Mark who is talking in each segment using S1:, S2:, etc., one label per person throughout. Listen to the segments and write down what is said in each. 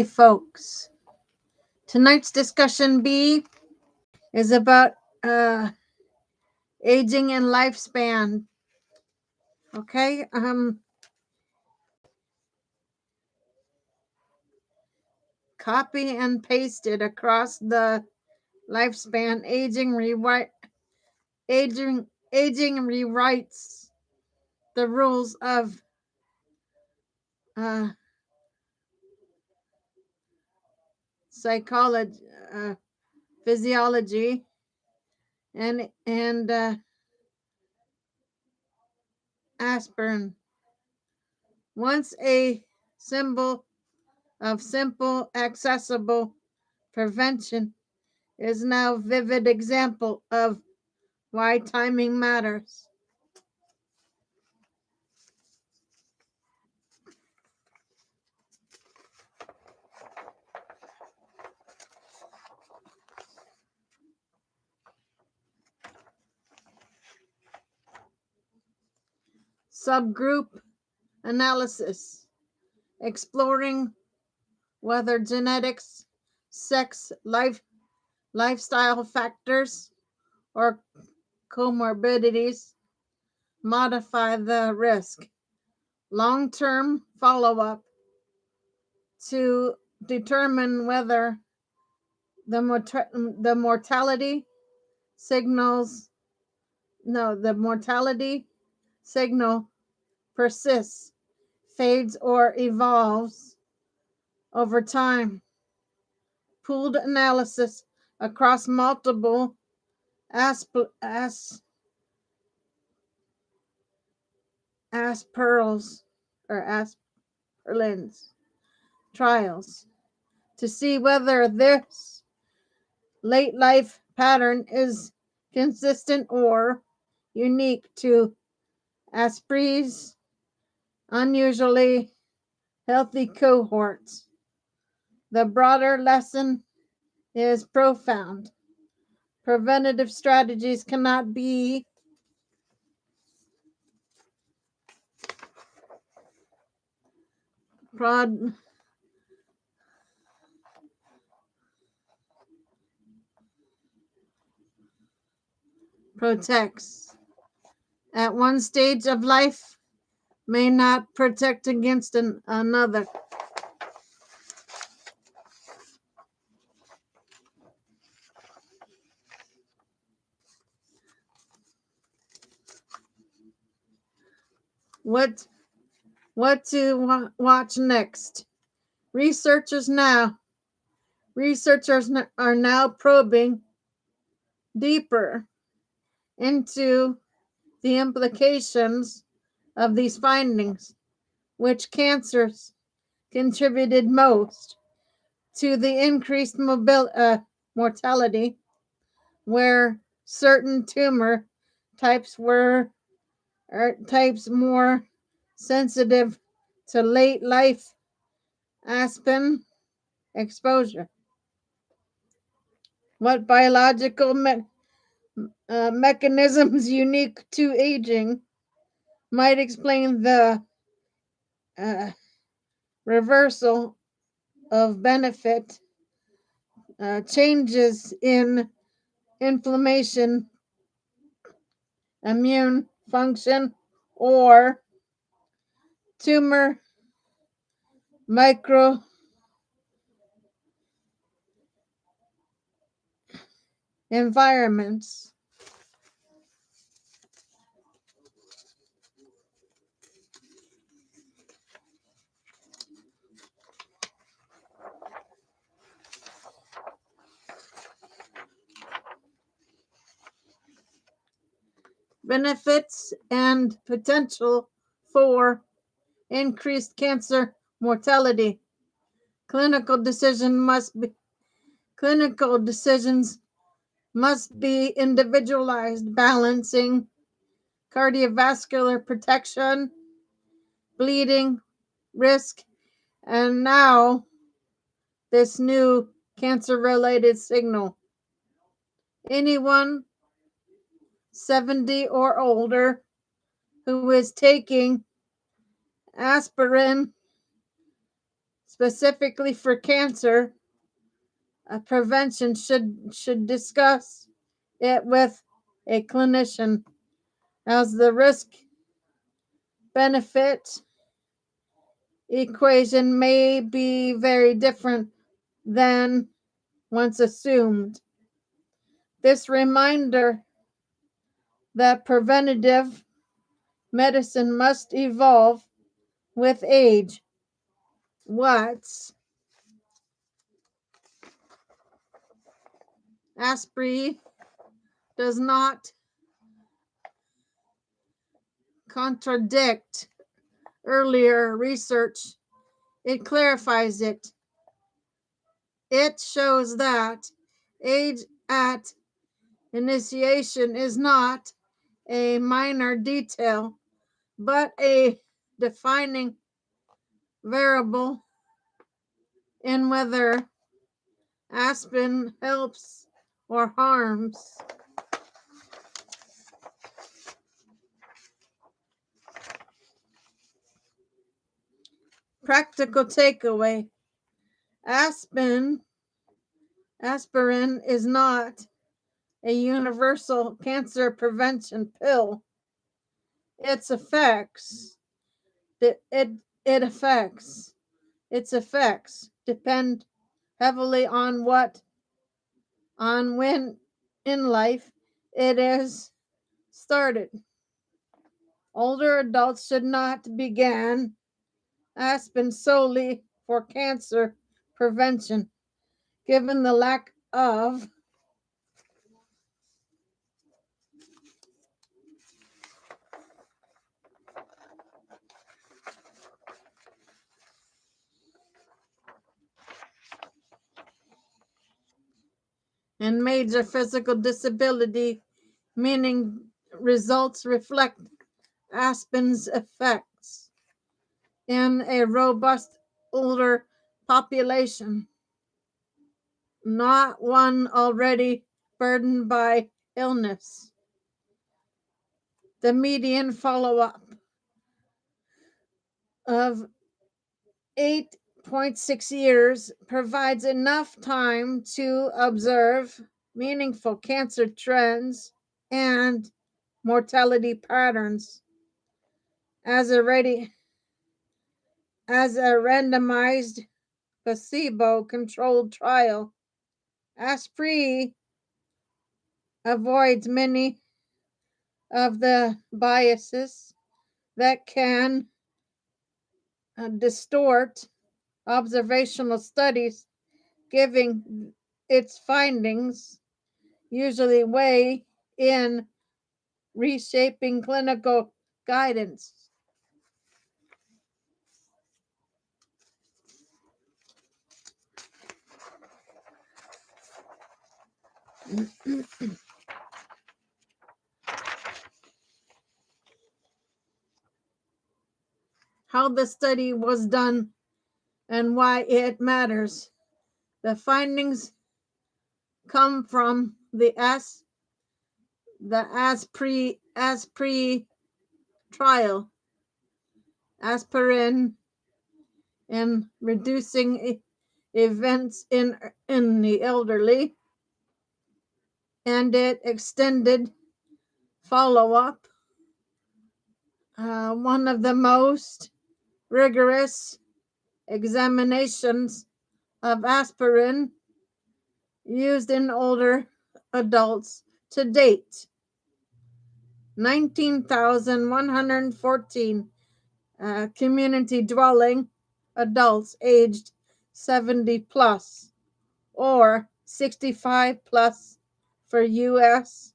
S1: Folks. Tonight's discussion B is about aging and lifespan. Okay, copy and pasted across the lifespan. Aging rewrites the rules of uh, psychology, physiology, and aspirin. Once a symbol of simple, accessible prevention is now a vivid example of why timing matters. Subgroup analysis, exploring whether genetics, sex, lifestyle factors, or comorbidities modify the risk. Long-term follow-up to determine whether the mortality signals no the mortality signal persists, fades, or evolves over time. Pooled analysis across multiple asperls or asperlins trials to see whether this late life pattern is consistent or unique to Asprey's unusually healthy cohorts. The broader lesson is profound. Preventative strategies cannot be protects at one stage of life may not protect against another. What to watch next? Researchers are now probing deeper into the implications of these findings. Which cancers contributed most to the increased mortality, where certain tumor types were types more sensitive to late life aspen exposure. What biological mechanisms unique to aging might explain the uh, reversal of benefit, changes in inflammation, immune function, or tumor microenvironments. Benefits and potential for increased cancer mortality. Clinical decisions must be individualized, balancing cardiovascular protection, bleeding risk, and now this new cancer-related signal. Anyone 70 or older who is taking aspirin, specifically for cancer, prevention should discuss it with a clinician, as the risk benefit equation may be very different than once assumed. This reminder that preventative medicine must evolve with age. What's aspirin does not contradict earlier research, it clarifies it. It shows that age at initiation is not a minor detail, but a defining variable in whether aspirin helps or harms. Practical takeaway: aspirin is not a universal cancer prevention pill. Its effects depend heavily on when in life it is started. Older adults should not begin aspirin solely for cancer prevention, given the lack of and major physical disability, meaning results reflect aspirin's effects in a robust older population, not one already burdened by illness. The median follow-up of 8.6 years provides enough time to observe meaningful cancer trends and mortality patterns. As a randomized placebo-controlled trial, aspirin avoids many of the biases that can distort observational studies, giving its findings usually weigh in reshaping clinical guidance. How the study was done and why it matters. The findings come from the ASPRE trial. Aspirin in reducing events in the elderly, and it extended follow-up. One of the most rigorous examinations of aspirin used in older adults to date. 19,114 community dwelling adults aged 70 plus or 65 plus for U.S.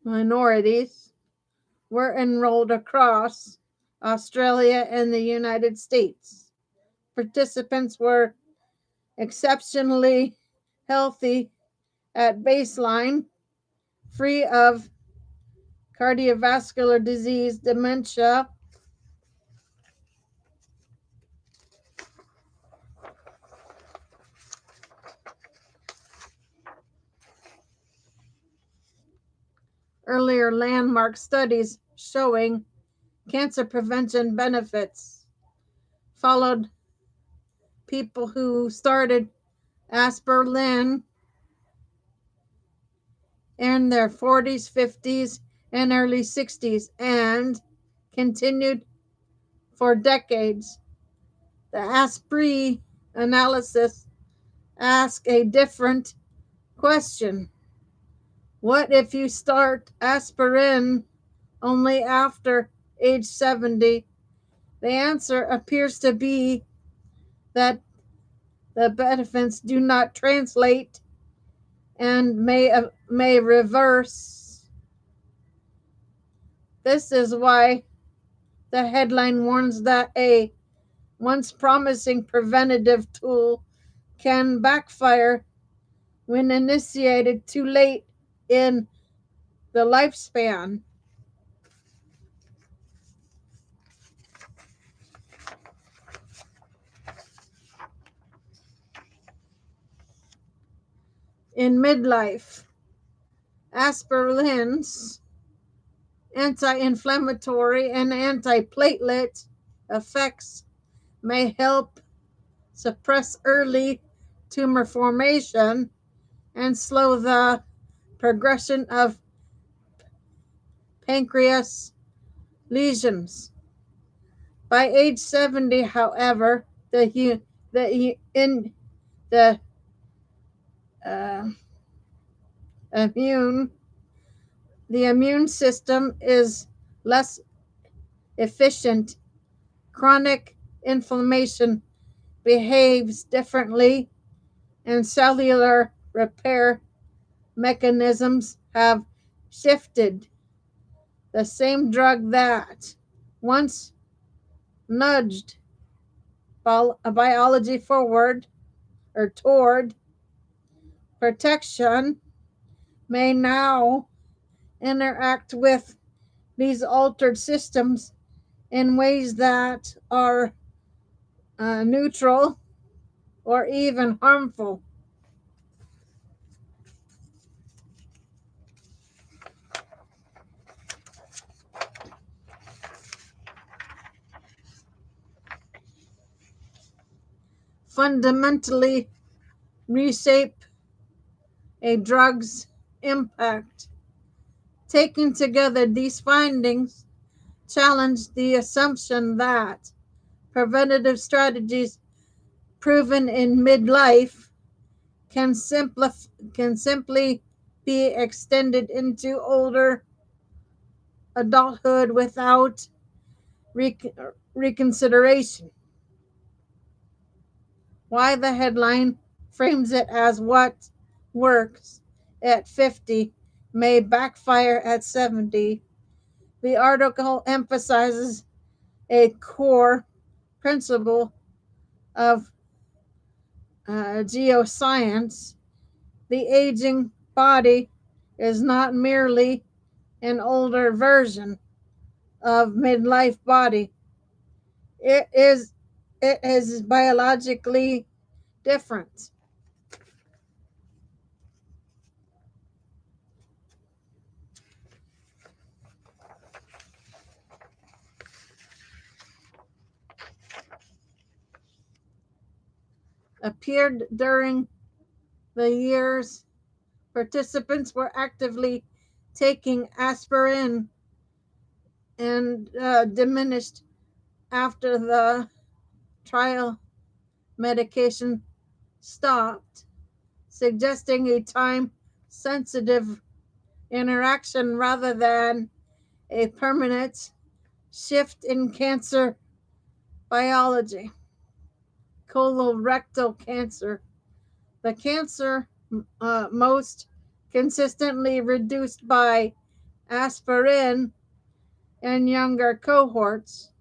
S1: Minorities were enrolled across Australia and the United States. Participants were exceptionally healthy at baseline, free of cardiovascular disease, dementia, earlier landmark studies showing cancer prevention benefits, followed people who started aspirin in their 40s, 50s, and early 60s and continued for decades. The ASPRI analysis asks a different question. What if you start aspirin only after age 70? The answer appears to be that the benefits do not translate and may reverse. This is why the headline warns that a once promising preventative tool can backfire when initiated too late in the lifespan. In midlife, aspirin's anti-inflammatory and antiplatelet effects may help suppress early tumor formation and slow the progression of pancreas lesions. By age 70, however, the uh, immune the immune system is less efficient. Chronic inflammation behaves differently, and cellular repair mechanisms have shifted. The same drug that once nudged biology forward or toward protection may now interact with these altered systems in ways that are neutral or even harmful. Fundamentally reshape a drug's impact. Taking together these findings challenge the assumption that preventative strategies proven in midlife can simply be extended into older adulthood without reconsideration. Why the headline frames it as what works at 50 may backfire at 70. The article emphasizes a core principle of geoscience. The aging body is not merely an older version of midlife body. It is biologically different. Appeared during the years participants were actively taking aspirin and diminished after the trial medication stopped, suggesting a time sensitive interaction rather than a permanent shift in cancer biology. Colorectal cancer. The cancer most consistently reduced by aspirin in younger cohorts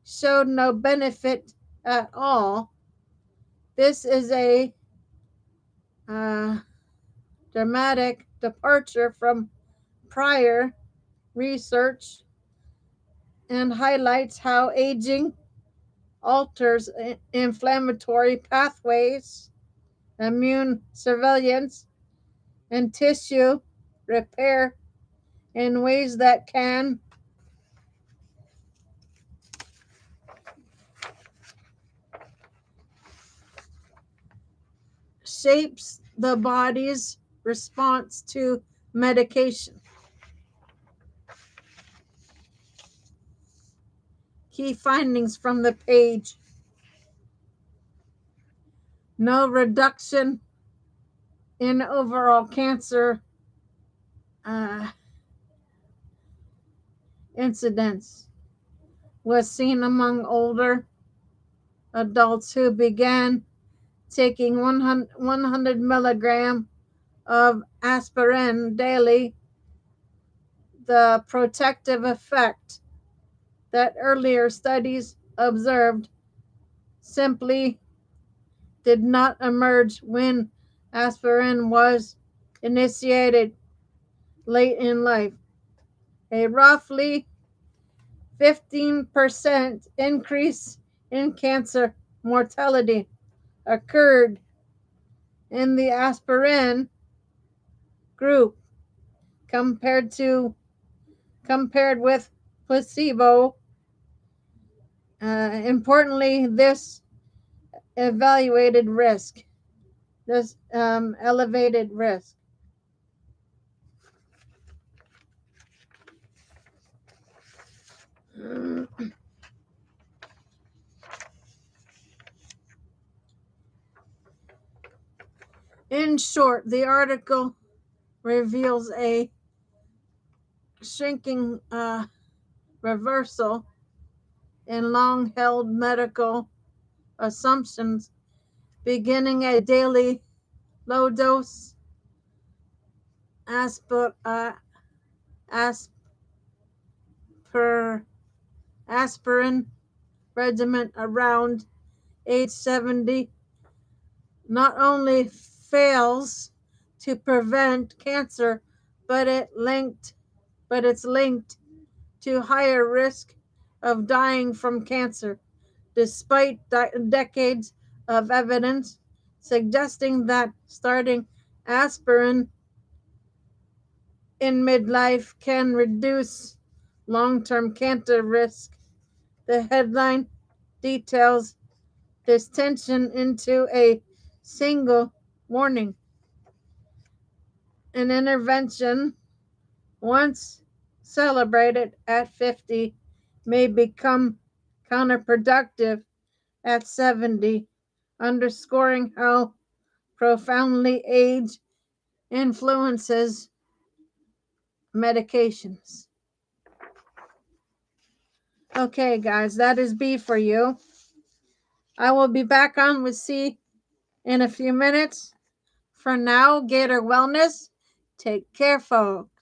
S1: showed no benefit at all. This is a dramatic departure from prior research and highlights how aging alters inflammatory pathways, immune surveillance, and tissue repair in ways that can shapes the body's response to medication. Key findings from the page: no reduction in overall cancer incidence was seen among older adults who began taking 100 milligram of aspirin daily. The protective effect that earlier studies observed simply did not emerge when aspirin was initiated late in life. A roughly 15% increase in cancer mortality occurred in the aspirin group compared with placebo. Importantly, this elevated risk. In short, the article reveals a shrinking reversal in long held medical assumptions. Beginning a daily low dose aspir, aspirin regimen around age 70 not only fails to prevent cancer, but it's linked to higher risk of dying from cancer, despite decades of evidence suggesting that starting aspirin in midlife can reduce long-term cancer risk. The headline details this tension into a single warning. An intervention, once celebrated at 50, may become counterproductive at 70, underscoring how profoundly age influences medications. Okay, guys, that is B for you. I will be back on with C in a few minutes. For now, Gator Wellness, take care, folks.